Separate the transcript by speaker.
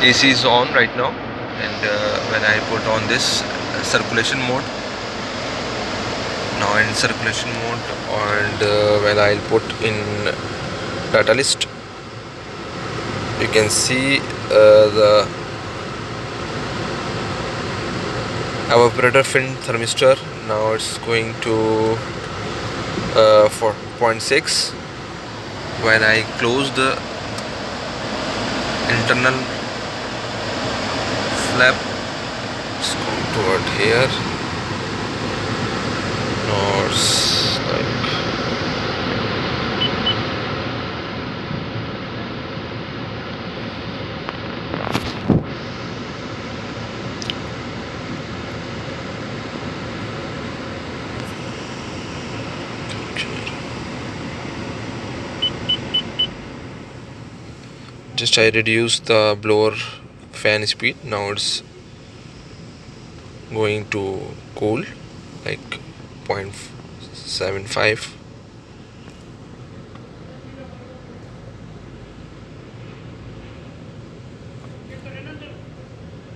Speaker 1: AC is on right now, and when I put on this circulation mode, now in circulation mode, and when I'll put in data list, you can see the evaporator fin thermistor. Now it's going to 4.6. When I close the internal flap, it's going toward here. Now it's like just I reduced the blower fan speed. Now it's going to cool like 0.75.